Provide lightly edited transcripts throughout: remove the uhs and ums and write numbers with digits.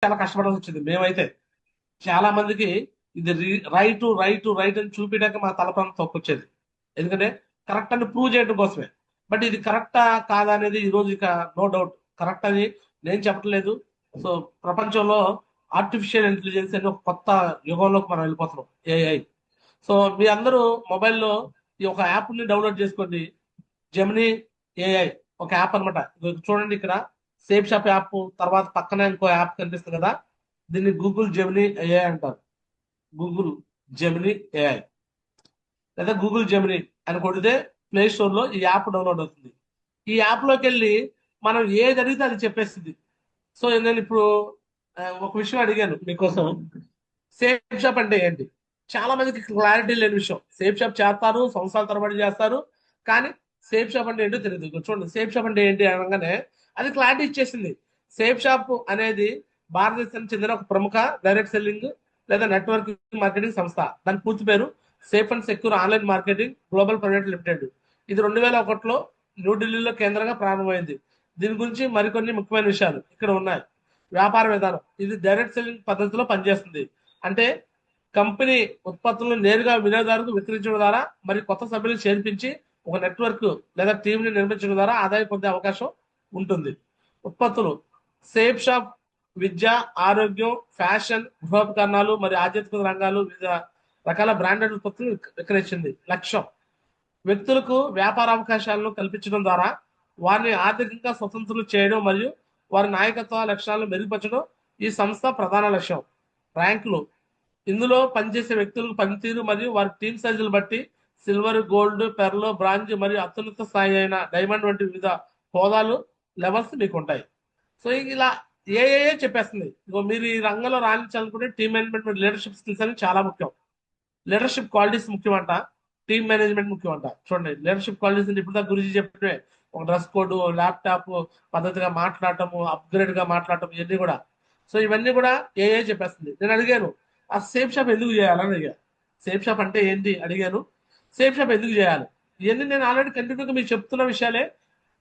చాలా కష్టపడాల్సి వచ్చింది. మేమైతే చాలా మందికి ఇది రైట్ రైట్ రైట్ అని చూపించడానికి మా తలపంత తొక్కొచ్చేది. ఎందుకంటే కరెక్ట్ అని ప్రూవ్ చేయడం కోసమే. బట్ ఇది కరెక్టా కాదా అనేది ఈ రోజు ఇక నో డౌట్ కరెక్ట్ అని నేను చెప్పట్లేదు. సో ప్రపంచంలో ఆర్టిఫిషియల్ ఇంటెలిజెన్స్ అనే ఒక కొత్త యుగంలోకి మనం వెళ్ళిపోతున్నాం, ఏఐ. సో మీ అందరూ మొబైల్లో ఈ ఒక యాప్ ని డౌన్లోడ్ చేసుకోండి. జెమినీ ఏఐ ఒక యాప్ అనమాట. చూడండి ఇక్కడ సేఫ్ షాప్ యాప్ తర్వాత పక్కన ఇంకో యాప్ కనిపిస్తుంది కదా, దీన్ని గూగుల్ జెమినీ ఏఐ అంటారు. గూగుల్ జెమినీ ఏఐ లేదా గూగుల్ జెమినీ అని కొడితే ప్లే స్టోర్ లో ఈ యాప్ డౌన్లోడ్ అవుతుంది. ఈ యాప్ లోకి వెళ్ళి మనం ఏది అడిగితే అది చెప్పేస్తుంది. సో నేను ఇప్పుడు ఒక విషయం అడిగాను మీకోసం. సేఫ్ షాప్ అంటే ఏంటి? చాలా మందికి క్లారిటీ లేని విషయం. సేఫ్ షాప్ చేస్తారు, సంవత్సరాల తరబడి చేస్తారు, కానీ సేఫ్ షాప్ అంటే ఏంటో తెలియదు. ఇక్కడ చూడండి, సేఫ్ షాప్ అంటే ఏంటి అనగానే అది క్లారిటీ ఇచ్చేసింది. సేఫ్ షాప్ అనేది భారతదేశానికి చెందిన ఒక ప్రముఖ డైరెక్ట్ సెల్లింగ్ లేదా నెట్వర్క్ మార్కెటింగ్ సంస్థ. దాని పూర్తి పేరు safe and secure online marketing global private limited. ఇది 2001లో న్యూఢిల్లీలో కేంద్రంగా ప్రారంభమైంది. దీని గురించి మరికొన్ని ముఖ్యమైన విషయాలు ఇక్కడ ఉన్నాయి. వ్యాపార విధానం, ఇది డైరెక్ట్ సెల్లింగ్ పద్ధతిలో పనిచేస్తుంది. అంటే కంపెనీ ఉత్పత్తులను నేరుగా వినియోగదారులకు విక్రయించడం ద్వారా మరి కొత్త సభ్యులను చేర్పించి ఒక నెట్వర్క్ లేదా టీంని నిర్మించడం ద్వారా ఆదాయం పొందే అవకాశం ఉంటుంది. ఉత్పత్తులు, సేఫ్ షాప్ విద్య, ఆరోగ్యం, ఫ్యాషన్, గృహోపకరణాలు మరియు ఆధ్యాత్మిక రంగాలు వివిధ రకాల బ్రాండెడ్ ఉత్పత్తులు విక్రయించింది. లక్ష్యం, వ్యక్తులకు వ్యాపార అవకాశాలను కల్పించడం ద్వారా వారిని ఆర్థికంగా స్వతంత్రులు చేయడం మరియు వారి నాయకత్వ లక్షణాలను మెరుగుపరచడం ఈ సంస్థ ప్రధాన లక్ష్యం. ర్యాంకులు, ఇందులో పనిచేసే వ్యక్తులకు పనితీరు మరియు వారి టీమ్ సైజులు బట్టి సిల్వర్, గోల్డ్, పెర్ల్, బ్రాంజ్ మరియు అత్యున్నత స్థాయి అయిన డైమండ్ వంటి వివిధ హోదాలు, లెవెల్స్ మీకు ఉంటాయి. సో ఇలా ఏ చెప్పేస్తుంది. ఇగో మీరు ఈ రంగంలో రాణించాలనుకుంటే టీమ్ మేనేజ్మెంట్, లీడర్షిప్ స్కిల్స్ అని చాలా ముఖ్యం. లీడర్షిప్ క్వాలిటీస్ ముఖ్యమంట, టీమ్ మేనేజ్మెంట్ ముఖ్యమంట. చూడండి, లీడర్షిప్ క్వాలిటీస్ అంటే ఇప్పుడు దాకా గురించి చెప్పే ఒక డ్రెస్ కోడ్, ల్యాప్టాప్, పద్ధతిగా మాట్లాడటము, అప్గ్రేడ్ గా మాట్లాడటం, ఇవన్నీ కూడా. సో ఇవన్నీ కూడా చెప్పేస్తుంది. నేను అడిగాను ఆ సేఫ్ షాప్ ఎందుకు చేయాలని అడిగా. సేఫ్ షాప్ అంటే ఏంటి అడిగాను, సేఫ్ షాప్ ఎందుకు చేయాలి, ఇవన్నీ నేను ఆల్రెడీ కంటిన్యూగా మీకు చెప్తున్న విషయాలే.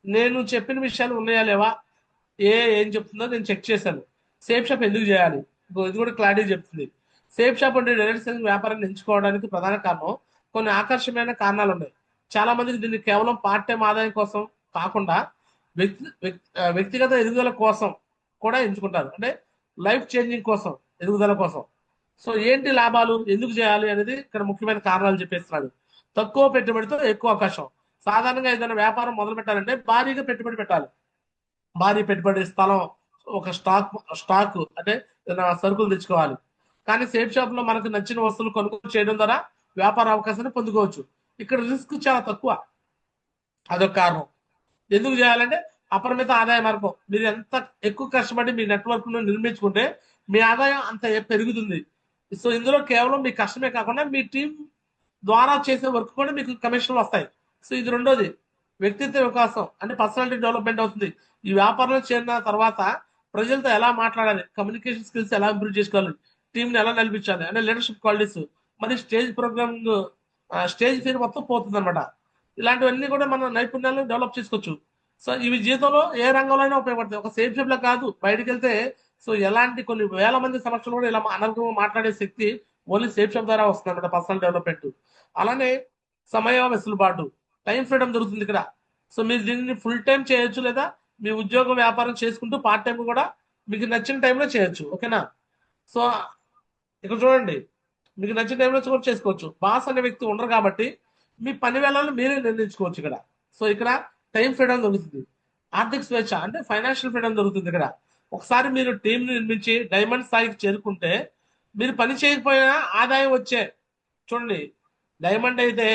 నేను చెప్పిన విషయాలు ఉన్నాయా లేవా, ఏం చెప్తుందో నేను చెక్ చేశాను. సేఫ్ షాప్ ఎందుకు చేయాలి, ఇది కూడా క్లారిటీ చెప్తుంది. సేఫ్ షాప్ అంటే డైరెక్ట్ సెల్లింగ్ వ్యాపారాన్ని ఎంచుకోవడానికి ప్రధాన కారణం కొన్ని ఆకర్షణీయమైన కారణాలు ఉన్నాయి. చాలా మందికి దీన్ని కేవలం పార్ట్ టైం ఆదాయం కోసం కాకుండా వ్యక్తిగత ఎదుగుదల కోసం కూడా ఎంచుకుంటారు. అంటే లైఫ్ చేంజింగ్ కోసం, ఎదుగుదల కోసం. సో ఏంటి లాభాలు, ఎందుకు చేయాలి అనేది ఇక్కడ ముఖ్యమైన కారణాలు చెప్పేస్తున్నాడు. తక్కువ పెట్టుబడితో ఎక్కువ అవకాశం. సాధారణంగా ఏదైనా వ్యాపారం మొదలు పెట్టాలంటే భారీగా పెట్టుబడి పెట్టాలి. భారీ పెట్టుబడి, స్థలం, ఒక స్టాక్ అంటే ఏదైనా సరుకులు తెచ్చుకోవాలి. కానీ సేఫ్ షాప్ లో మనకు నచ్చిన వస్తువులు కొనుగోలు చేయడం ద్వారా వ్యాపార అవకాశాన్ని పొందుకోవచ్చు. ఇక్కడ రిస్క్ చాలా తక్కువ, అదొక కారణం. ఎందుకు చేయాలంటే అపరిమిత ఆదాయ మార్గం. మీరు ఎంత ఎక్కువ కష్టపడి మీ నెట్వర్క్ ను నిర్మించుకుంటే మీ ఆదాయం అంత పెరుగుతుంది. సో ఇందులో కేవలం మీ కష్టమే కాకుండా మీ టీం ద్వారా చేసే వర్క్ కూడా మీకు కమిషన్లు వస్తాయి. సో ఇది రెండోది. వ్యక్తిత్వ వికాసం అంటే పర్సనాలిటీ డెవలప్మెంట్ అవుతుంది. ఈ వ్యాపారంలో చేరిన తర్వాత ప్రజలతో ఎలా మాట్లాడాలి, కమ్యూనికేషన్ స్కిల్స్ ఎలా ఇంప్రూవ్ చేసుకోవాలి, టీంని ఎలా నడిపించాలి అంటే లీడర్షిప్ క్వాలిటీస్, మరి స్టేజ్ ప్రోగ్రామింగ్, స్టేజ్ ఫీర్ మొత్తం పోతుంది అనమాట. ఇలాంటివన్నీ కూడా మన నైపుణ్యాలను డెవలప్ చేసుకోవచ్చు. సో ఇవి జీవితంలో ఏ రంగంలో అయినా ఉపయోగపడతాయి, ఒక సేఫ్ షాప్ లో కాదు. బయటకు వెళ్తే సో ఎలాంటి కొన్ని వేల మంది సమక్షంలో కూడా ఇలా అనర్గంగా మాట్లాడే శక్తి ఓన్లీ సేఫ్ షాప్ ద్వారా వస్తుంది అనమాట, పర్సనల్ డెవలప్మెంట్. అలానే సమయ వెసులుబాటు, టైం ఫ్రీడమ్ దొరుకుతుంది ఇక్కడ. సో మీరు దీన్ని ఫుల్ టైం చేయొచ్చు, లేదా మీ ఉద్యోగం వ్యాపారం చేసుకుంటూ పార్ట్ టైం కూడా మీకు నచ్చిన టైంలో చేయొచ్చు. ఓకేనా? సో ఇక్కడ చూడండి, మీకు నచ్చిన టైంలో కూడా చేసుకోవచ్చు. బాస్ అనే వ్యక్తి ఉండరు కాబట్టి మీ పని వేళలను మీరే నిర్ణయించుకోవచ్చు ఇక్కడ. సో ఇక్కడ టైం ఫ్రీడమ్ దొరుకుతుంది. ఆర్థిక స్వేచ్ఛ అంటే ఫైనాన్షియల్ ఫ్రీడమ్ దొరుకుతుంది ఇక్కడ. ఒకసారి మీరు టీం నిర్మించి డైమండ్ స్థాయికి చేరుకుంటే మీరు పని చేయకపోయినా ఆదాయం వచ్చే. చూడండి, డైమండ్ అయితే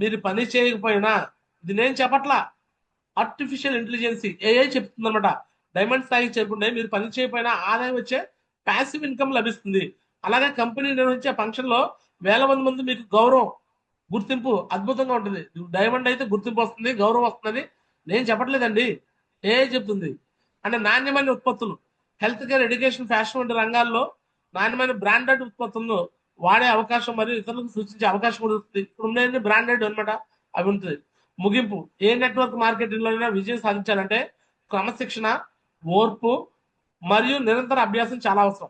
మీరు పని చేయకపోయినా, ఇది నేను చెప్పట్లా, ఆర్టిఫిషియల్ ఇంటెలిజెన్స్ ఏఐ చెప్తుంది అనమాట. డైమండ్ స్థాయికి చేరుకుంటే మీరు పని చేయకపోయినా ఆదాయం వచ్చే ప్యాసివ్ ఇన్కమ్ లభిస్తుంది. అలాగే కంపెనీ నిర్వహించే ఫంక్షన్ లో వేల మంది ముందు మీకు గౌరవం, గుర్తింపు అద్భుతంగా ఉంటుంది. డైమండ్ అయితే గుర్తింపు వస్తుంది, గౌరవం వస్తుంది. నేను చెప్పట్లేదండి, ఏఐ చెప్తుంది. అంటే నాణ్యమైన ఉత్పత్తులు, హెల్త్ కేర్, ఎడ్యుకేషన్, ఫ్యాషన్ వంటి రంగాల్లో నాణ్యమైన బ్రాండెడ్ ఉత్పత్తులను వాడే అవకాశం మరియు ఇతరులకు సూచించే అవకాశం కూడా ఉంటుంది. ఇప్పుడు ఉండేది బ్రాండెడ్ అనమాట, అవి ఉంటుంది. ముగింపు, ఏ నెట్వర్క్ మార్కెటింగ్ లో విజయం సాధించాలంటే క్రమశిక్షణ, ఓర్పు, మరియు నిరంతర అభ్యాసం చాలా అవసరం.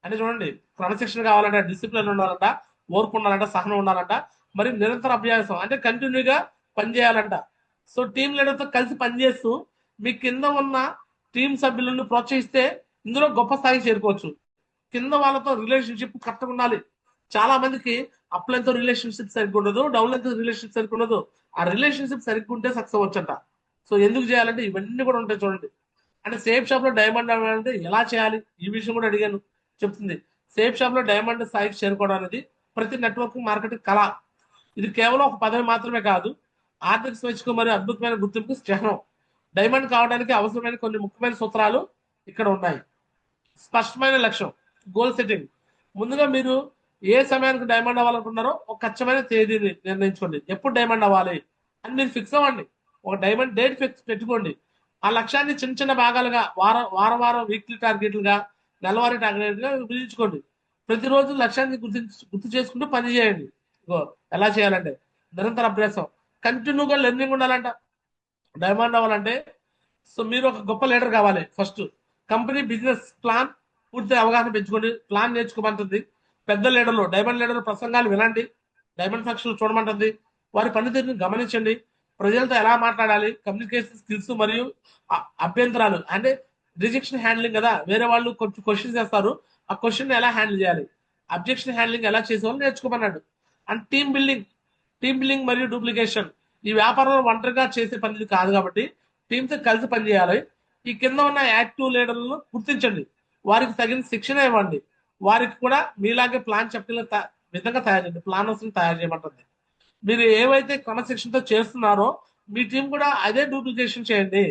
అంటే చూడండి, క్రమశిక్షణ కావాలంటే డిసిప్లిన్ ఉండాలంట, ఓర్పు ఉండాలంట, సహనం ఉండాలంట, మరి నిరంతర అభ్యాసం అంటే కంటిన్యూగా పనిచేయాలంట. సో టీం లీడర్తో కలిసి పనిచేస్తూ మీ కింద ఉన్న టీం సభ్యులను ప్రోత్సహిస్తే ఇందులో గొప్ప స్థాయికి చేరుకోవచ్చు. కింద వాళ్ళతో రిలేషన్షిప్ కరెక్ట్గా ఉండాలి. చాలా మందికి అప్లైన్తో రిలేషన్షిప్ సరిగ్గా ఉండదు, డౌన్లైన్తో రిలేషన్షిప్ సరిగ్గా ఉండదు. ఆ రిలేషన్షిప్ సరిగ్గా ఉంటే సక్సెస్ అవ్వచ్చంట. సో ఎందుకు చేయాలంటే ఇవన్నీ కూడా ఉంటాయి చూడండి. అంటే సేఫ్ షాప్ లో డైమండ్ అంటే ఎలా చేయాలి, ఈ విషయం కూడా అడిగాను. చెప్తుంది, సేఫ్ షాప్ లో డైమండ్ స్థాయికి చేరుకోవడం అనేది ప్రతి నెట్వర్క్ మార్కెటింగ్ కళ. ఇది కేవలం ఒక పదవి మాత్రమే కాదు, ఆర్థిక స్వేచ్ఛకు మరియు అద్భుతమైన గుర్తింపుకు చిహ్నం. డైమండ్ కావడానికి అవసరమైన కొన్ని ముఖ్యమైన సూత్రాలు ఇక్కడ ఉన్నాయి. స్పష్టమైన లక్ష్యం, గోల్ సెట్టింగ్. ముందుగా మీరు ఏ సమయానికి డైమండ్ అవ్వాలనుకుంటున్నారో ఒక ఖచ్చితమైన తేదీని నిర్ణయించుకోండి. ఎప్పుడు డైమండ్ అవ్వాలి అని మీరు ఫిక్స్ అవ్వండి. ఒక డైమండ్ డేట్ ఫిక్స్ పెట్టుకోండి. ఆ లక్ష్యాన్ని చిన్న చిన్న భాగాలుగా వారం వీక్లీ టార్గెట్లుగా, నెలవారీ టార్గెట్లుగా విభజించుకోండి. ప్రతిరోజు లక్ష్యాన్ని గుర్తు చేసుకుంటూ పని చేయండి. ఎలా చేయాలంటే నిరంతర అభ్యాసం, కంటిన్యూగా లెర్నింగ్ ఉండాలంట. డైమండ్ అవ్వాలంటే సో మీరు ఒక గొప్ప లీడర్ కావాలి. ఫస్ట్ కంపెనీ బిజినెస్ ప్లాన్ పూర్తి అవగాహన పెంచుకోండి. ప్లాన్ నేర్చుకోమంటుంది. పెద్ద లీడర్లు, డైమండ్ లీడర్లు ప్రసంగాలు వినండి. డైమండ్ ఫంక్షన్లు చూడమంటుంది. వారి పనితీరుని గమనించండి. ప్రజలతో ఎలా మాట్లాడాలి, కమ్యూనికేషన్ స్కిల్స్ మరియు అభ్యంతరాలు అంటే రిజెక్షన్ హ్యాండ్లింగ్ కదా, వేరే వాళ్ళు కొంచెం క్వశ్చన్స్ చేస్తారు, ఆ క్వశ్చన్ ఎలా హ్యాండిల్ చేయాలి, అబ్జెక్షన్ హ్యాండ్లింగ్ ఎలా చేసేవాళ్ళు నేర్చుకోమన్నాడు. అండ్ టీమ్ బిల్డింగ్ మరియు డూప్లికేషన్. ఈ వ్యాపారంలో ఒంటరిగా చేసే పని కాదు కాబట్టి టీంతో కలిసి పనిచేయాలి. ఈ కింద ఉన్న యాక్టివ్ లీడర్లను గుర్తించండి, వారికి తగిన శిక్షణ ఇవ్వండి. వారికి కూడా మీలాగే ప్లాన్ చెప్పగల విధంగా తయారు చేయండి. ప్లానర్స్ తయారు చేయమంటుంది. మీరు ఏవైతే క్రమశిక్షణతో చేస్తున్నారో మీ టీం కూడా అదే డూప్లికేషన్ చేయండి.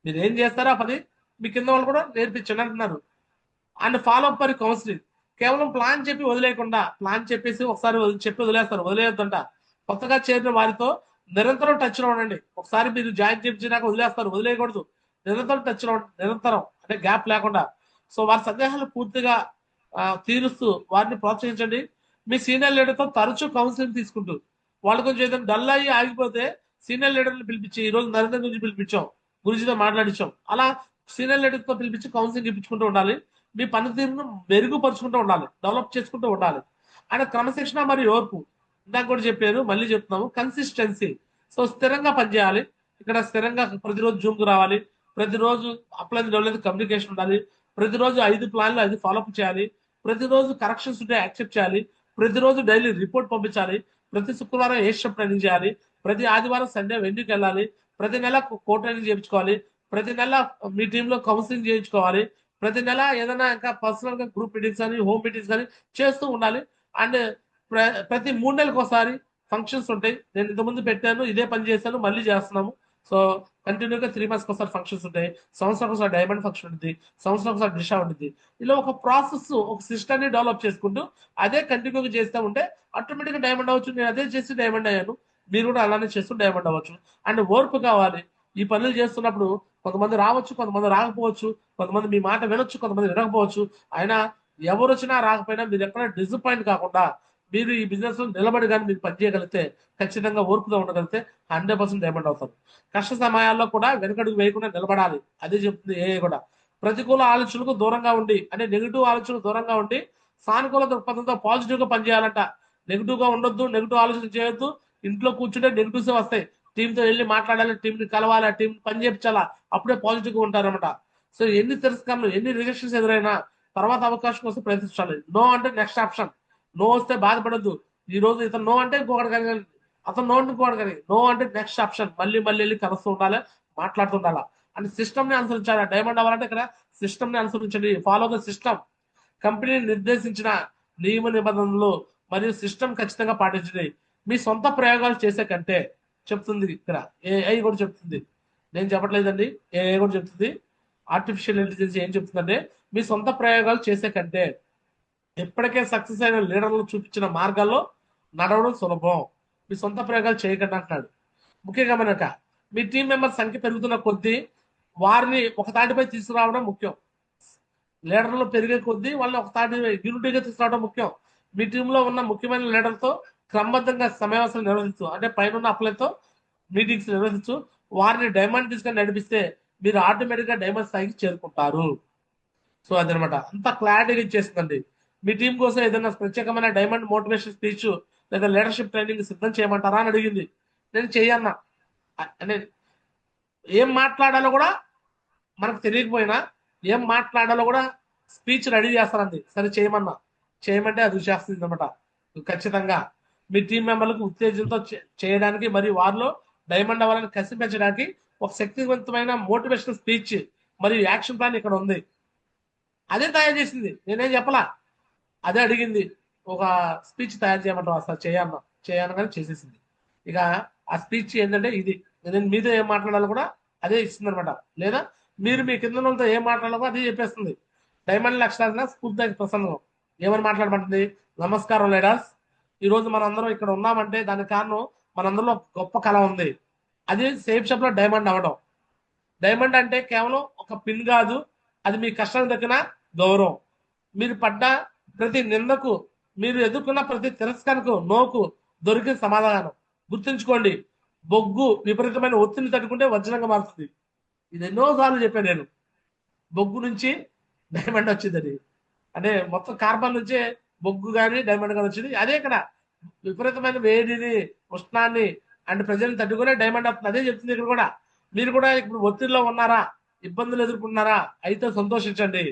మీరు ఏం చేస్తారో ఆ పని మీ కింద వాళ్ళు కూడా నేర్పించండి అంటున్నారు. అండ్ ఫాలో అప్ మరి కౌన్సిలింగ్. కేవలం ప్లాన్ చెప్పి వదిలేయకుండా, ప్లాన్ చెప్పేసి ఒకసారి చెప్పి వదిలేస్తారు, వదిలేయొద్దంట. కొత్తగా చేరిన వారితో నిరంతరం టచ్ లో ఉండండి. ఒకసారి మీరు జాయిన్ చేయించినాక వదిలేస్తారు, వదిలేయకూడదు. నిరంతరం టచ్ లో నిరంతరం అంటే గ్యాప్ లేకుండా. సో వారి సందేహాలు పూర్తిగా తీరుస్తూ వారిని ప్రోత్సహించండి. మీ సీనియర్ లీడర్తో తరచూ కౌన్సిలింగ్ తీసుకుంటూ, వాళ్ళు కొంచెం ఏదైనా డల్ అయ్యి ఆగిపోతే సీనియర్ లీడర్ని పిలిపించి, ఈ రోజు నరేంద్ర గురించి పిలిపించాం, గురుజీతో మాట్లాడించాం, అలా సీనియర్ లీడర్తో పిలిపించి కౌన్సిలింగ్ ఇప్పించుకుంటూ ఉండాలి. మీ పనితీరును మెరుగుపరుచుకుంటూ ఉండాలి, డెవలప్ చేసుకుంటూ ఉండాలి. అండ్ క్రమశిక్షణ మరియు ఓర్పు, ఇందాక కూడా చెప్పారు, మళ్ళీ చెప్తున్నాము, కన్సిస్టెన్సీ. సో స్థిరంగా పనిచేయాలి. ఇక్కడ స్థిరంగా ప్రతిరోజు జూమ్కి రావాలి, ప్రతిరోజు అప్లైన్ డెవలప్ కమ్యూనికేషన్ ఉండాలి, ప్రతిరోజు 5 ప్లాన్లు 5 ఫాలోఅప్ చేయాలి, ప్రతిరోజు కరెక్షన్స్ ఉంటే యాక్సెప్ట్ చేయాలి, ప్రతిరోజు డైలీ రిపోర్ట్ పంపించాలి, ప్రతి శుక్రవారం ఏ స్టెప్ ట్రైనింగ్ చేయాలి, ప్రతి ఆదివారం సండే వెన్యూకి వెళ్ళాలి, ప్రతి నెల కో ట్రైనింగ్ చేయించుకోవాలి, ప్రతి నెల మీ టీంలో కౌన్సిలింగ్ చేయించుకోవాలి, ప్రతి నెల ఏదైనా ఇంకా పర్సనల్ గా గ్రూప్ మీటింగ్స్ కానీ హోమ్ మీటింగ్స్ కానీ చేస్తూ ఉండాలి. అండ్ ప్రతి 3 నెలలకు ఒకసారి ఫంక్షన్స్ ఉంటాయి. నేను ఇంతకుముందు పెట్టాను, ఇదే పని చేశాను, మళ్ళీ చేస్తున్నాము. సో కంటిన్యూగా 3 మంత్స్కి ఒకసారి ఫంక్షన్స్ ఉంటాయి, సంవత్సరం ఒకసారి డైమండ్ ఫంక్షన్ ఉంటుంది, సంవత్సరం ఒకసారి డిషా ఉంటుంది. ఇలా ఒక ప్రాసెస్, ఒక సిస్టమ్ని డెవలప్ చేసుకుంటూ అదే కంటిన్యూగా చేస్తూ ఉంటే ఆటోమేటిక్గా డైమండ్ అవ్వచ్చు. నేను అదే చేసి డైమండ్ అయ్యాను, మీరు కూడా అలానే చేస్తూ డైమండ్ అవ్వచ్చు. అండ్ ఓర్పు కావాలి. ఈ పనులు చేస్తున్నప్పుడు కొంతమంది రావచ్చు, కొంతమంది రాకపోవచ్చు, కొంతమంది మీ మాట వినొచ్చు, కొంతమంది వినకపోవచ్చు. అయినా ఎవరు వచ్చినా రాకపోయినా మీరు ఎక్కడ డిసప్పాయింట్ కాకుండా మీరు ఈ బిజినెస్ లో నిలబడి కానీ మీరు పనిచేయగలిగితే, ఖచ్చితంగా ఓర్పుగా ఉండగలిగితే 100% డైమండ్ అవుతారు. కష్ట సమయాల్లో కూడా వెనకడుగు వేయకుండా నిలబడాలి, అదే చెప్తుంది ఏ కూడా. ప్రతికూల ఆలోచనలకు దూరంగా ఉండి, అంటే నెగిటివ్ ఆలోచనలకు దూరంగా ఉండి సానుకూల దృక్పథంతో పాజిటివ్ గా పనిచేయాలంట. నెగిటివ్ గా ఉండొద్దు, నెగిటివ్ ఆలోచన చేయొద్దు. ఇంట్లో కూర్చుంటే నెగిటివ్స్ వస్తాయి. టీంతో వెళ్ళి మాట్లాడాలి, టీంని కలవాలి, ఆ టీం పని చేయించాలా, అప్పుడే పాజిటివ్ గా ఉంటారన్నమాట. సో ఎన్ని తిరస్కరణలు, ఎన్ని రిజెక్షన్స్ ఎదురైనా తర్వాత అవకాశం కోసం ప్రయత్నించాలి. నో అంటే నెక్స్ట్ ఆప్షన్. నో వస్తే బాధపడద్దు. ఈ రోజు ఇతను నో అంటే ఇంకొకటి కానీ, అతను నో అంటే ఇంకొకటి కానీ, నో అంటే నెక్స్ట్ ఆప్షన్. మళ్ళీ మళ్ళీ వెళ్ళి కలుస్తూ ఉండాలి, మాట్లాడుతూ ఉండాలి. అండ్ సిస్టమ్ ని అనుసరించాలి. డైమండ్ అవ్వాలంటే ఇక్కడ సిస్టమ్ ని అనుసరించండి. Follow the system. కంపెనీ నిర్దేశించిన నియమ నిబంధనలు మరియు సిస్టమ్ ఖచ్చితంగా పాటించండి. మీ సొంత ప్రయోగాలు చేసే కంటే, చెప్తుంది ఇక్కడ ఏఐ కూడా చెప్తుంది, నేను చెప్పట్లేదండి, ఏఐ కూడా చెప్తుంది. ఆర్టిఫిషియల్ ఇంటెలిజెన్స్ ఏం చెప్తుందంటే, మీ సొంత ప్రయోగాలు చేసే కంటే ఇప్పటికే సక్సెస్ అయిన లీడర్లు చూపించిన మార్గాల్లో నడవడం సులభం. మీ సొంత ప్రయోగాలు చేయకండి అంటున్నాడు. ముఖ్యంగా మనక మీ టీం మెంబర్స్ సంఖ్య పెరుగుతున్న కొద్దీ వారిని ఒక తాటిపై తీసుకురావడం ముఖ్యం. లీడర్లు పెరిగే కొద్దీ వాళ్ళని ఒక తాటి యూనిటీగా తీసుకురావడం ముఖ్యం. మీ టీంలో ఉన్న ముఖ్యమైన లీడర్తో క్రమబద్ధంగా సమావేశాలు నిర్వహించు, అంటే పైన అప్లైతో మీటింగ్స్ నిర్వహించు. వారిని డైమండ్ తీసుకొని నడిపిస్తే మీరు ఆటోమేటిక్ గా డైమండ్ స్థాయికి చేరుకుంటారు. సో అదనమాట అంత క్లారిటీగా ఇచ్చేస్తుందండి. మీ టీం కోసం ఏదైనా ప్రత్యేకమైన డైమండ్ మోటివేషన్ స్పీచ్ లేదా లీడర్షిప్ ట్రైనింగ్ సిద్ధం చేయమంటారా అని అడిగింది. నేను చెయ్యన్నా. అంటే ఏం మాట్లాడాలో కూడా మనకు తెలియకపోయినా ఏం మాట్లాడాలో కూడా స్పీచ్ రెడీ చేస్తారండి. సరే చేయమన్నా, చేయమంటే అది చేస్తుంది అనమాట. ఖచ్చితంగా మీ టీం మెంబర్లకు ఉత్తేజంతో చేయడానికి మరియు వారిలో డైమండ్ అవ్వాలని కసి పెంచడానికి ఒక శక్తివంతమైన మోటివేషనల్ స్పీచ్ మరియు యాక్షన్ ప్లాన్ ఇక్కడ ఉంది. అదే తయారు చేసింది, నేనేం చెప్పలా. అదే అడిగింది, ఒక స్పీచ్ తయారు చేయమంటావు అసలు చేయన్నా, చేయను కానీ చేసేసింది. ఇక ఆ స్పీచ్ ఏంటంటే ఇది, నేను మీతో ఏం మాట్లాడాలో కూడా అదే ఇస్తుంది అనమాట. లేదా మీరు మీ కింద వాళ్ళతో ఏం మాట్లాడాలో అదే చెప్పేస్తుంది. డైమండ్ లక్షణ స్ఫూర్తి ప్రసంగం ఏమని మాట్లాడమంటుంది? నమస్కారం లీడర్స్, ఈరోజు మనందరం ఇక్కడ ఉన్నామంటే దానికి కారణం మనందరిలో గొప్ప కళ ఉంది. అది సేఫ్ షాప్ లో డైమండ్ అవ్వడం. డైమండ్ అంటే కేవలం ఒక పిన్ కాదు, అది మీ కష్టానికి దక్కిన గౌరవం. మీరు పడ్డ ప్రతి నిందకు, మీరు ఎదుర్కొన్న ప్రతి తిరస్కరణకు, నోకు దొరికిన సమాధానం. గుర్తుంచుకోండి, బొగ్గు విపరీతమైన ఒత్తిడిని తట్టుకుంటే వజ్రంగా మారుతుంది. ఇది ఎన్నోసార్లు చెప్పాను నేను. బొగ్గు నుంచి డైమండ్ వచ్చిందని, అంటే మొత్తం కార్బన్ నుంచే బొగ్గు కానీ డైమండ్ కానీ వచ్చింది. అదే ఇక్కడ విపరీతమైన వేడిని, ఉష్ణాన్ని అండ్ ప్రజల్ని తట్టుకునే డైమండ్ అవుతుంది. అదే చెప్తుంది ఇక్కడ కూడా. మీరు కూడా ఇప్పుడు ఒత్తిడిలో ఉన్నారా, ఇబ్బందులు ఎదుర్కొన్నారా, అయితే సంతోషించండి,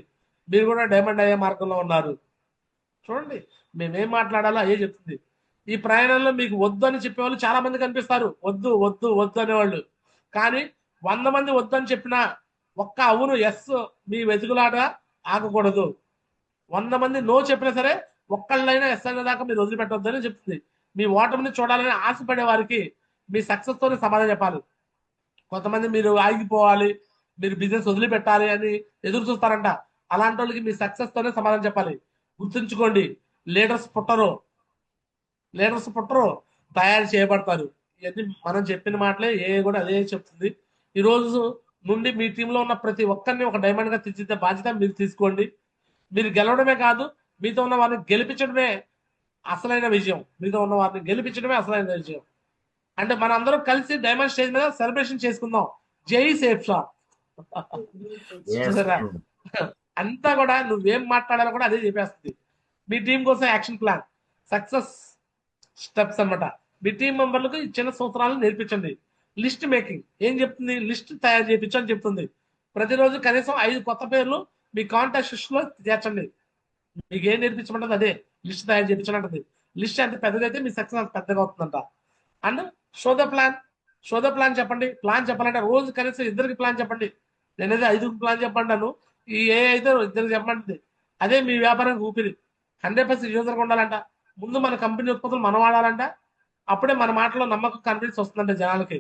మీరు కూడా డైమండ్ అయ్యే మార్గంలో ఉన్నారు. చూడండి, మేమేం మాట్లాడాలో అయ్యే చెప్తుంది. ఈ ప్రయాణంలో మీకు వద్దు అని చెప్పేవాళ్ళు చాలా మంది కనిపిస్తారు, వద్దు వద్దు వద్దు అనేవాళ్ళు. కానీ 100 మంది వద్దు అని చెప్పినా ఒక్క అవును ఎస్ మీ వెతుకులాట ఆగకూడదు. 100 మంది నో చెప్పినా సరే ఒక్కళ్ళైనా ఎస్ అనే దాకా మీరు వదిలిపెట్టొద్దని చెప్తుంది. మీ ఓటమిని చూడాలని ఆశపడే వారికి మీ సక్సెస్ తోనే సమాధానం చెప్పాలి. కొంతమంది మీరు ఆగిపోవాలి, మీరు బిజినెస్ వదిలిపెట్టాలి అని ఎదురు చూస్తారంట. అలాంటి వాళ్ళకి మీ సక్సెస్ తోనే సమాధానం చెప్పాలి. గుర్తుంచుకోండి, లీడర్స్ పుట్టరు, లీడర్స్ పుట్టరు, తయారు చేయబడతారు. ఇవన్నీ మనం చెప్పిన మాటలే, ఏ కూడా అదే చెప్తుంది. ఈ రోజు నుండి మీ టీంలో ఉన్న ప్రతి ఒక్కరిని ఒక డైమండ్ గా తీర్చిదిద్దే బాధ్యత మీరు తీసుకోండి. మీరు గెలవడమే కాదు, మీతో ఉన్న వారిని గెలిపించడమే అసలైన విజయం. మీతో ఉన్న వారిని గెలిపించడమే అసలైన విజయం. అంటే మన అందరం కలిసి డైమండ్ స్టేజ్ మీద సెలబ్రేషన్ చేసుకుందాం. జై సేఫ్ షాప్. Yes. చూసారా, అంతా కూడా నువ్వేం మాట్లాడాలో కూడా అదే చెప్పేస్తుంది. మీ టీం కోసం యాక్షన్ ప్లాన్, సక్సెస్ స్టెప్స్ అన్నమాట. మీ టీం మెంబర్లకు ఈ చిన్న సూత్రాలను నేర్పించండి. లిస్ట్ మేకింగ్ ఏం చెప్తుంది? లిస్ట్ తయారు చేయించని చెప్తుంది. ప్రతిరోజు కనీసం 5 కొత్త పేర్లు మీ కాంటాక్ట్ లిస్ట్ లో చేర్చండి. మీకు ఏం నేర్పించమంటుంది అదే లిస్ట్ తయారు చేయించమంటుంది. లిస్ట్ ఎంత పెద్దదైతే మీ సక్సెస్ అంత పెద్దగా అవుతుందంట. And show the plan, show the plan చెప్పండి. ప్లాన్ చెప్పాలంటే రోజు కనీసం ఇద్దరికి ప్లాన్ చెప్పండి. నేనైతే 5కి ప్లాన్ చెప్పంటాను, ఈ ఏ అయితే ఇద్దరికి చెప్పండి. అదే మీ వ్యాపారానికి ఊపిరి. 100% యూజర్గా ఉండాలంట. ముందు మన కంపెనీ ఉత్పత్తులు మనం వాడాలంట. అప్పుడే మన మాటలో నమ్మకం, కాన్ఫిడెన్స్ వస్తుందంటే జనాలకి.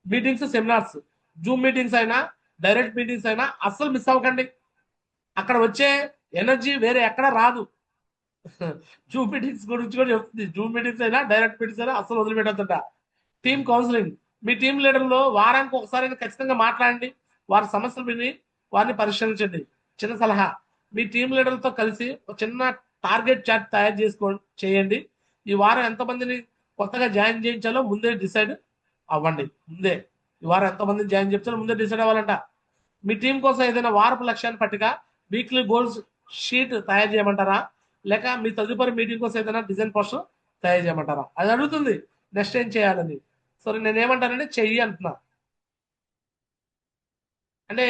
మీటింగ్స్, సెమినార్స్, జూమ్ మీటింగ్స్ అయినా డైరెక్ట్ మీటింగ్స్ అయినా అస్సలు మిస్ అవ్వకండి. అక్కడ వచ్చే ఎనర్జీ వేరే ఎక్కడ రాదు. జూమ్ మీటింగ్స్ గురించి కూడా చెప్తుంది. జూమ్ మీటింగ్స్ అయినా డైరెక్ట్ మీటింగ్స్ అయినా అస్సలు వదిలిపెట్టద్దంట. టీమ్ కౌన్సిలింగ్, మీ టీం లీడర్లో వారానికి ఒకసారి ఖచ్చితంగా మాట్లాడండి. వారి సమస్యలు విని వారిని పరిష్కరించండి. చిన్న సలహా, మీ టీం లీడర్లతో కలిసి ఒక చిన్న టార్గెట్ చార్ట్ తయారు చేయండి. ఈ వారం ఎంతమందిని కొత్తగా జాయిన్ చేయించాలో ముందే డిసైడ్ అవ్వండి. ముందే ఈ వారం ఎంతమందిని జాయిన్ చేయించాలో ముందే డిసైడ్ అవ్వాలంట. మీ టీం కోసం ఏదైనా వారపు లక్ష్యాన్ని పట్టిక, వీక్లీ గోల్స్ షీట్ తయారు చేయమంటారా, లేక మీ తదుపరి మీటింగ్ కోసం ఏదైనా డిజైన్ పోస్టర్ తయారు చేయమంటారా? అది అడుగుతుంది నెక్స్ట్ ఏం చేయాలని. సరే నేనేమంటానంటే చెయ్యి అంటున్నా. అంటే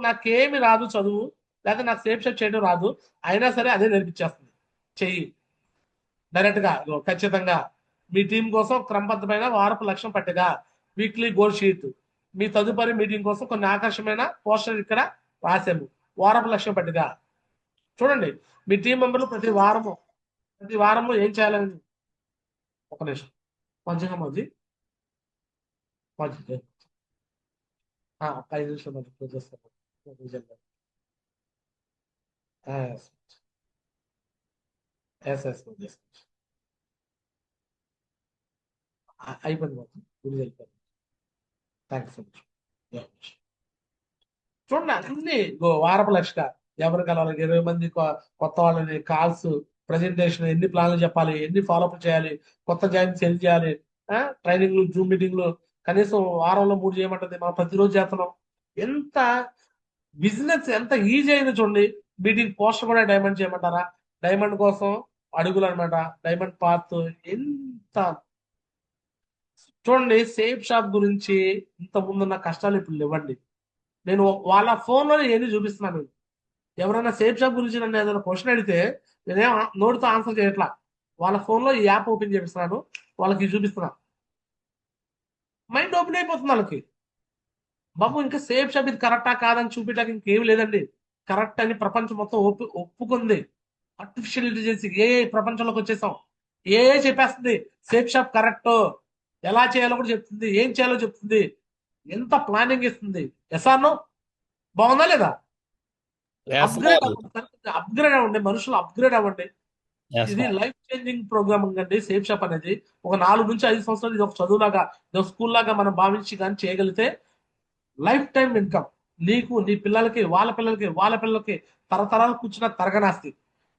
నాకేమి రాదు చదువు, లేకపోతే నాకు సేఫ్ షాప్ చేయడం రాదు, అయినా సరే అదే నేర్పించేస్తుంది. చెయ్యి డైరెక్ట్ గా. ఖచ్చితంగా మీ టీం కోసం క్రమబద్ధమైన వారపు లక్ష్యం పట్టిక, వీక్లీ గోల్ షీట్, మీ తదుపరి మీటింగ్ కోసం కొన్ని ఆకర్షమైన పోస్టర్ ఇక్కడ రాసాము. వారపు లక్ష్యం పట్టిక. చూడండి, మీ టీం మెంబర్లు ప్రతి వారము ఏం చేయాలని. ఒక నిమిషం మంచిగా మంచి మంచి 5 నిమిషాలు మంచి క్లోజ్ చేస్తాను. ఎస్ ఎస్ ఎస్ అయిపోయింది మొత్తం, గురి వెళ్ళిపోయింది. Thanks so much. చూడండి అన్ని వారపు లక్ష, ఎవరు కలవాలి, 20 మంది కొత్త వాళ్ళని కాల్స్, ప్రజెంటేషన్, ఎన్ని ప్లాన్లు చెప్పాలి, ఎన్ని ఫాలోఅప్ చేయాలి, కొత్త జాయిన్ సెల్ చేయాలి, ట్రైనింగ్లు, జూమ్ మీటింగ్లు కనీసం వారంలో 3 చేయమంటుంది, మనం ప్రతిరోజు చేస్తున్నాం. ఎంత బిజినెస్ ఎంత ఈజీ అయిందో చూడండి. మీటింగ్ పోస్టర్ కూడా డైమండ్ చేయమంటారా? డైమండ్ కోసం అడుగులు అనమాట, డైమండ్ పాత్. ఎంత చూడండి, సేఫ్ షాప్ గురించి ఇంత ముందున్న కష్టాలు ఇప్పుడు లేవండి. నేను వాళ్ళ ఫోన్లోనే ఏది చూపిస్తున్నాను. ఎవరైనా సేఫ్ షాప్ గురించి నన్ను ఏదైనా క్వశ్చన్ అడిగితే నేనేం నోటితో ఆన్సర్ చేయట్లా. వాళ్ళ ఫోన్లో ఈ యాప్ ఓపెన్ చేపిస్తున్నాను, వాళ్ళకి చూపిస్తున్నా, మైండ్ ఓపెన్ అయిపోతుంది వాళ్ళకి. బాబు ఇంకా సేఫ్ షాప్ ఇది కరెక్టా కాదని చూపించడానికి ఇంకేమి లేదండి. కరెక్ట్ అని ప్రపంచం మొత్తం ఒప్పుకుంది. ఆర్టిఫిషియల్ ఇంటెలిజెన్స్ ప్రపంచంలోకి వచ్చేసాం. చెప్పేస్తుంది సేఫ్ షాప్ కరెక్ట్, ఎలా చేయాలో కూడా చెప్తుంది, ఏం చేయాలో చెప్తుంది, ఎంత ప్లానింగ్ ఇస్తుంది. ఎస్ఆర్నో బాగుందా లేదా? అప్గ్రేడ్ అవ్వండి, మనుషులు అప్గ్రేడ్ అవ్వండి. ఇది లైఫ్ చేంజింగ్ ప్రోగ్రామింగ్ అండి సేఫ్ షాప్ అనేది. ఒక 4 నుంచి 5 సంవత్సరాలు ఇది ఒక చదువులాగా, ఇది ఒక స్కూల్ లాగా మనం భావించి కానీ చేయగలిగితే లైఫ్ టైం ఇన్కమ్ నీకు, నీ పిల్లలకి, వాళ్ళ పిల్లలకి, వాళ్ళ పిల్లలకి తరతరాలు కూర్చున్న తరగనాస్తి.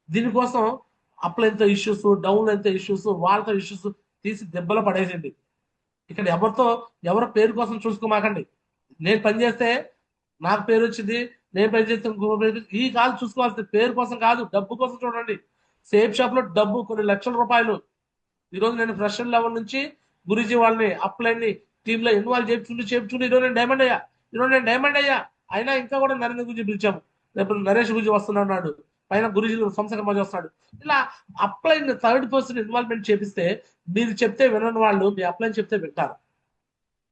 దీనికోసం అప్లో ఎంత ఇష్యూస్, డౌన్ ఎంత ఇష్యూస్, వాళ్ళతో ఇష్యూస్ తీసి దెబ్బలు పడేసింది. ఇక్కడ ఎవరి పేరు కోసం చూసుకోమాకండి. నేను పనిచేస్తే నాకు పేరు వచ్చింది, నేను పనిచేస్తే ఇంకో పేరు, ఈ కాదు చూసుకోవాల్సింది. పేరు కోసం కాదు, డబ్బు కోసం చూడండి. సేఫ్ షాప్ లో డబ్బు కొన్ని లక్షల రూపాయలు. ఈరోజు నేను ఫ్రెషర్ లెవెల్ నుంచి గురుజీ వాళ్ళని అప్లైన్ టీమ్ లో ఇన్వాల్వ్ చేయించుకుంటూ ఈరోజు నేను డైమండ్ అయ్యా. అయినా ఇంకా కూడా నరేంద్ర గురించి పిలిచాము, రేపు నరేష్ గురించి వస్తున్నాడు, పైన గురుజీలు సంస్థ వస్తున్నాడు. ఇలా అప్లైన్ థర్డ్ పర్సన్ ఇన్వాల్వ్మెంట్ చేపిస్తే మీరు చెప్తే వినని వాళ్ళు మీ అప్లైన్ చెప్తే వింటారు.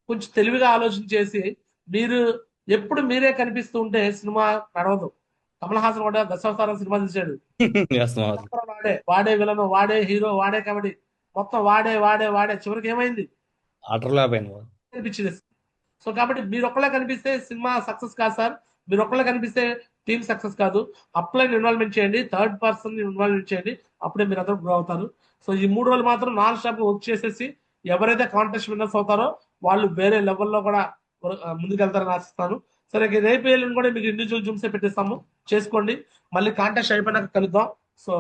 కొంచెం తెలివిగా ఆలోచన చేసి మీరు ఎప్పుడు మీరే కనిపిస్తూ ఉంటే సినిమా నడవదు. కమల్ హాసన్ కూడా దశావతారం సినిమా తీశాడు. వాడే విలను, వాడే హీరో, వాడే కామెడీ, మొత్తం వాడే చివరికి ఏమైంది అనిపించింది. సో కాబట్టి మీరు ఒక్కళ్ళే కనిపిస్తే సినిమా సక్సెస్ కాదు సార్. మీరు ఒక్కళ్ళే కనిపిస్తే టీమ్ సక్సెస్ కాదు. అప్లైన్ ఇన్వాల్వ్మెంట్ చేయండి, థర్డ్ పర్సన్ ఇన్వాల్వ్మెంట్ చేయండి, అప్పుడే మీరు అందరూ గ్రో అవుతారు. సో ఈ 3 రోజులు మాత్రం నాన్ స్టాప్ వర్క్ చేసేసి ఎవరైతే కాంటెస్ట్ విన్నర్స్ అవుతారో వాళ్ళు వేరే లెవెల్లో కూడా ముందుకెళ్తారని ఆశిస్తాను. సరే, రేపు వెళ్ళి కూడా మీకు ఇండివిజువల్ జూమ్సే పెట్టిస్తాము, చేసుకోండి. మళ్ళీ కాంటెస్ట్ అయిపోయినాక కలుద్దాం. సో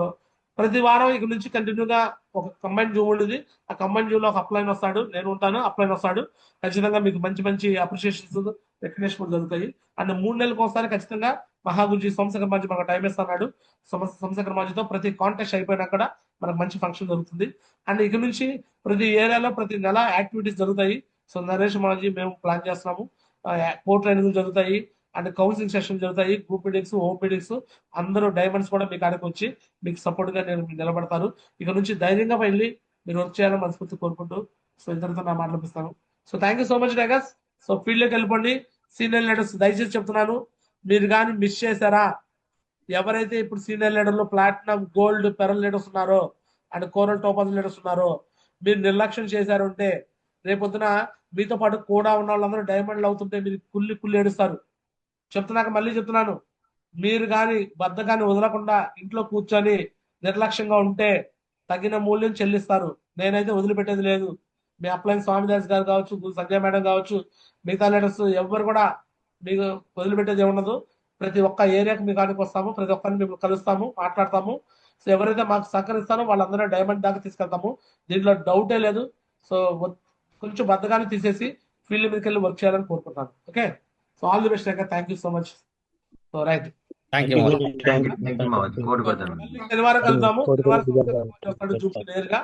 ప్రతి వారం ఇక నుంచి కంటిన్యూగా ఒక కంబైన్ జూమ్ ఉండేది. ఆ కంబైన్ జూమ్ లో ఒక అప్లైన్ వస్తాడు, నేను ఉంటాను, అప్లైన్ వస్తాడు. ఖచ్చితంగా మీకు మంచి అప్రిషియేషన్స్, రికగ్నేషన్ జరుగుతాయి. అండ్ 3 నెలలకు ఒకసారి ఖచ్చితంగా మహాగురుజీ సోమశేఖర్ మనకు టైం ఇస్తున్నాడు. సోమశేఖర్ మాజీతో ప్రతి కాంటెస్ట్ అయిపోయినా కూడా మనకు మంచి ఫంక్షన్ జరుగుతుంది. అండ్ ఇక నుంచి ప్రతి ఏరియాలో ప్రతి నెల యాక్టివిటీస్ జరుగుతాయి. సో నరేష్ మాజీ మేము ప్లాన్ చేస్తున్నాము. కోర్ట్ ట్రైనింగ్ జరుగుతాయి, అండ్ కౌన్సిలింగ్ సెషన్ జరుగుతాయి, గ్రూప్ మీటింగ్స్, హోమ్ మీటింగ్స్. అందరూ డైమండ్స్ కూడా మీ కాడికి వచ్చి మీకు సపోర్ట్ గా నిలబడతారు. ఇక నుంచి ధైర్యంగా వెళ్ళి మీరు వర్క్ చేయాలని మనస్ఫూర్తి కోరుకుంటూ సో ఇద్దరితో నా మాట్లాడిస్తాను. So thank you so much డైగస్. సో ఫీల్డ్ లోకి వెళ్ళిపోండి. సీనియర్ లీడర్స్ దయచేసి చెప్తున్నాను, మీరు కానీ మిస్ చేశారా, ఎవరైతే ఇప్పుడు సీనియర్ లీడర్లు ప్లాటినం, గోల్డ్, పెరల్ లీడర్స్ ఉన్నారో అండ్ కోరల్ టోపాజ్ లీడర్స్ ఉన్నారో, మీరు నిర్లక్ష్యం చేశారు అంటే రేపొద్దున మీతో పాటు కూడా ఉన్న వాళ్ళందరూ డైమండ్లు అవుతుంటే మీరు కుళ్ళి ఏడుస్తారు. మళ్ళీ చెప్తున్నాను, మీరు కానీ బద్ధకాన్ని వదలకుండా ఇంట్లో కూర్చొని నిర్లక్ష్యంగా ఉంటే తగిన మూల్యం చెల్లిస్తారు. నేనైతే వదిలిపెట్టేది లేదు. మీ అప్లైన్ స్వామిదాస్ గారు కావచ్చు, సంజయ్ మేడం కావచ్చు, మిగతా లీడర్స్ ఎవరు కూడా మీకు వదిలిపెట్టేది ఉండదు. ప్రతి ఒక్క ఏరియాకి మీ కాడికి వస్తాము, ప్రతి ఒక్కరిని మేము కలుస్తాము, మాట్లాడతాము. సో ఎవరైతే మాకు సహకరిస్తారో వాళ్ళందరూ డైమండ్ దాకా తీసుకెళ్తాము, దీంట్లో డౌటే లేదు. సో కొంచెం బద్దగానే తీసేసి ఫీల్డ్ మీదకి వెళ్ళి వర్క్ చేయాలని కోరుకుంటాను. Okay, so all the best. Thank you so much. So right, శనివారం కలుద్దాము. నేరుగా.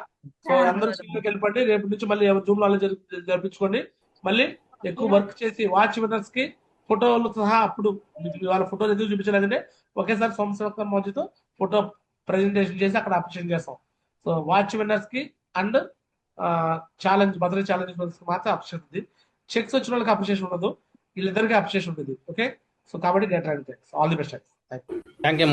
సో అందరూ ఫీల్డ్కి వెళ్ళిపోండి. రేపు నుంచి మళ్ళీ ఎవరు జూమ్ లో జరిపించుకోండి. మళ్ళీ ఎక్కువ వర్క్ చేసి వాచ్ విన్నర్స్ కి ఫోటోలు సహా, అప్పుడు వాళ్ళ ఫోటోలు ఎందుకు చూపించలేదంటే ఒకేసారి సోమశేఖర్ మోజీతో ఫోటో ప్రెజెంటేషన్ చేసి అక్కడ అప్రిషియేట్ చేస్తాం. సో వాచ్ విన్నర్స్ కి అండ్ ఛాలెంజ్, బర్త్డే ఛాలెంజ్ మాత్రం అప్రిషియేషన్ ఉంది. చెక్స్ వచ్చిన వాళ్ళకి అప్రిషియేషన్ ఉండదు, వీళ్ళిద్దరికి అప్రిషియేషన్ ఉంటుంది. ఓకే, సో కాబట్టి get right. All the best. Thank you.